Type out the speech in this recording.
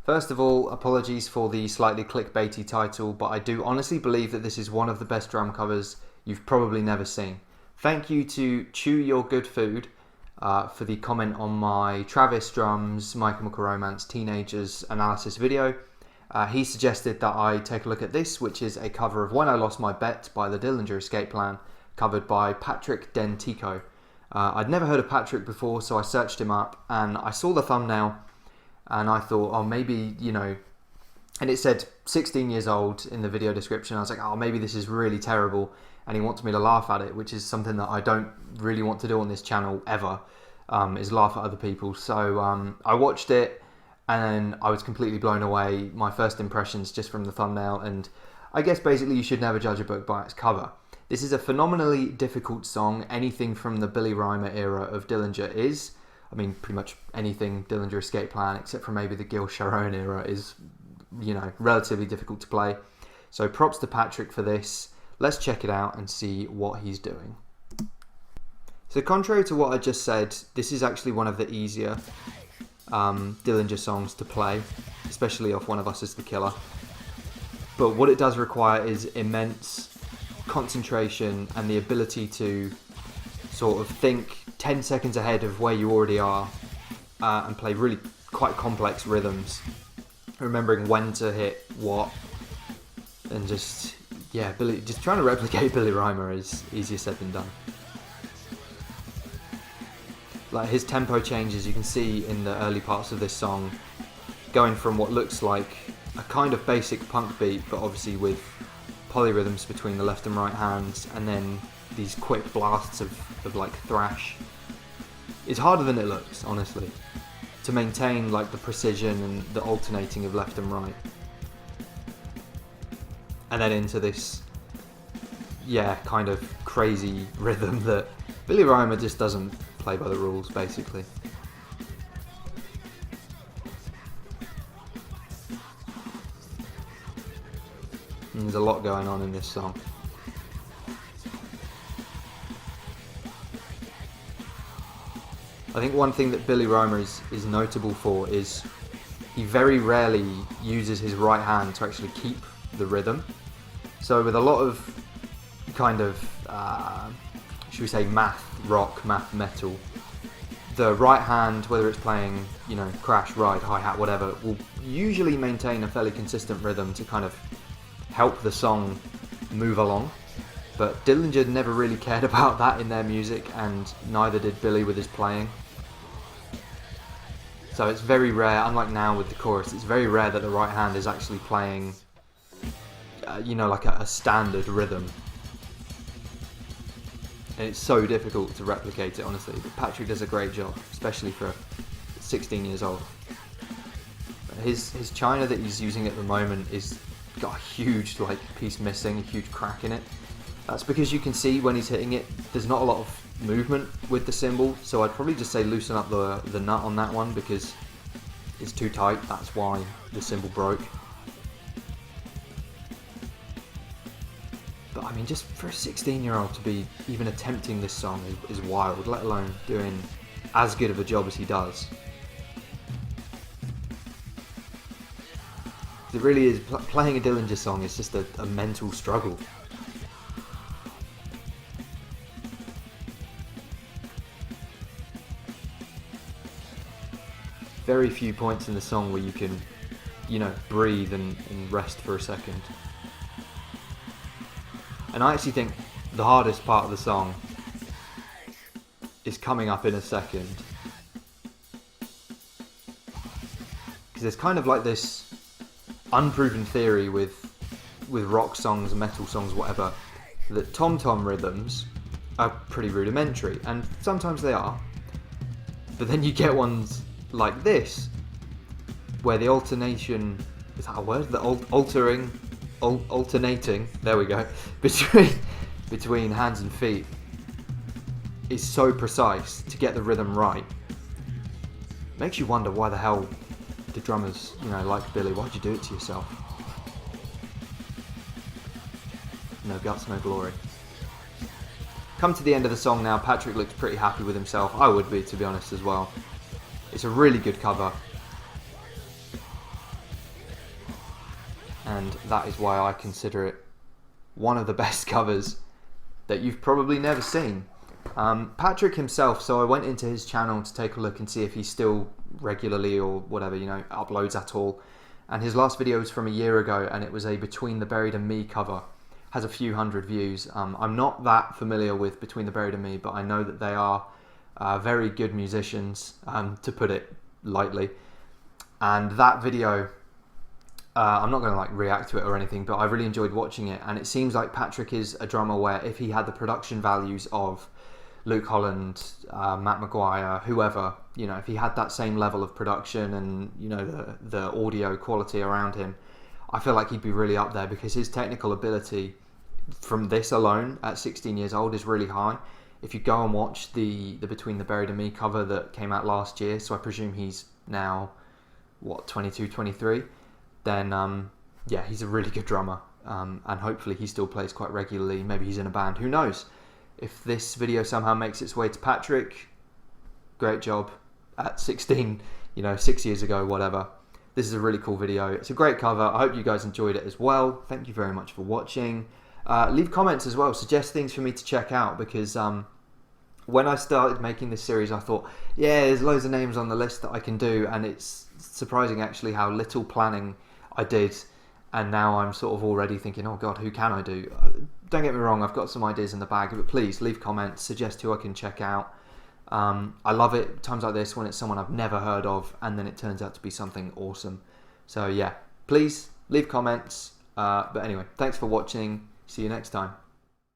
First of all, apologies for the slightly clickbaity title, but I do honestly believe that this is one of the best drum covers you've probably never seen. Thank you to ChewYourGoodFood for the comment on my Travis Drums, My Chemical Romance Teenagers analysis video. He suggested that I take a look at this, which is a cover of When I Lost My Bet by the Dillinger Escape Plan, covered by Patrick Dentico. I'd never heard of Patrick before, so I searched him up and I saw the thumbnail and I thought, oh, maybe, you know, and it said 16 years old in the video description. I was like, oh, maybe this is really terrible and he wants me to laugh at it, which is something that I don't really want to do on this channel ever, is laugh at other people. So I watched it and I was completely blown away. My first impressions just from the thumbnail, and I guess basically you should never judge a book by its cover. This is a phenomenally difficult song. Anything from the Billy Reimer era of Dillinger is. I mean, pretty much anything Dillinger Escape Plan, except for maybe the Gil Sharon era, is, you know, relatively difficult to play. So props to Patrick for this. Let's check it out and see what he's doing. So contrary to what I just said, this is actually one of the easier Dillinger songs to play, especially off One of Us is the Killer. But what it does require is immense concentration and the ability to sort of think 10 seconds ahead of where you already are and play really quite complex rhythms, remembering when to hit what, and just, yeah, just trying to replicate Billy Reimer is easier said than done. Like his tempo changes, you can see in the early parts of this song, going from what looks like a kind of basic punk beat, but obviously with polyrhythms between the left and right hands, and then these quick blasts of like thrash. It's harder than it looks, honestly, to maintain like the precision and the alternating of left and right. And then into this, yeah, kind of crazy rhythm that Billy Reimer just doesn't play by the rules, basically. And there's a lot going on in this song. I think one thing that Billy Reimer is notable for is he very rarely uses his right hand to actually keep the rhythm. So with a lot of kind of, should we say, math rock, math metal, the right hand, whether it's playing, you know, crash, ride, hi-hat, whatever, will usually maintain a fairly consistent rhythm to kind of help the song move along. But Dillinger never really cared about that in their music, and neither did Billy with his playing. So it's very rare, unlike now with the chorus, it's very rare that the right hand is actually playing, you know, like a standard rhythm. And it's so difficult to replicate it, honestly. But Patrick does a great job, especially for 16 years old. His China that he's using at the moment is got a huge like piece missing, a huge crack in it. That's because you can see when he's hitting it, there's not a lot of movement with the cymbal, so I'd probably just say loosen up the nut on that one because it's too tight. That's why the cymbal broke. But I mean, just for a 16-year-old to be even attempting this song is wild, let alone doing as good of a job as he does. It really is, playing a Dillinger song is just a mental struggle. Very few points in the song where you can, you know, breathe and rest for a second. And I actually think the hardest part of the song is coming up in a second. Because there's kind of like this unproven theory with rock songs, metal songs, whatever, that tom-tom rhythms are pretty rudimentary, and sometimes they are. But then you get ones like this, where the alternation, is that a word? The alternating, there we go, between hands and feet is so precise to get the rhythm right. Makes you wonder why the hell the drummers, you know, like Billy, why'd you do it to yourself? No guts, no glory. Come to the end of the song now. Patrick looks pretty happy with himself. I would be, to be honest, as well. It's a really good cover. and that is why I consider it one of the best covers that you've probably never seen. Patrick himself, so I went into his channel to take a look and see if he still regularly or whatever, you know, uploads at all. And his last video was from a year ago, and it was a Between the Buried and Me cover. Has a few hundred views. I'm not that familiar with Between the Buried and Me, but I know that they are very good musicians, to put it lightly. And that video, I'm not going to like react to it or anything, but I really enjoyed watching it. And it seems like Patrick is a drummer where if he had the production values of Luke Holland, Matt Maguire, whoever, you know, if he had that same level of production and, you know, the audio quality around him, I feel like he'd be really up there, because his technical ability from this alone at 16 years old is really high. If you go and watch the Between the Buried and Me cover that came out last year, so I presume he's now, what, 22, 23, then yeah, he's a really good drummer, and hopefully he still plays quite regularly. Maybe he's in a band, who knows. If this video somehow makes its way to Patrick, great job at 16, you know, 6 years ago, whatever. This is a really cool video. It's a great cover. I hope you guys enjoyed it as well. Thank you very much for watching. Leave comments as well. Suggest things for me to check out, because when I started making this series, I thought, yeah, there's loads of names on the list that I can do, and it's surprising actually how little planning I did, and now I'm sort of already thinking, oh god, who can I do? Don't get me wrong, I've got some ideas in the bag, but please leave comments, suggest who I can check out. I love it times like this when it's someone I've never heard of and then it turns out to be something awesome. So yeah, please leave comments. But anyway, thanks for watching. See you next time.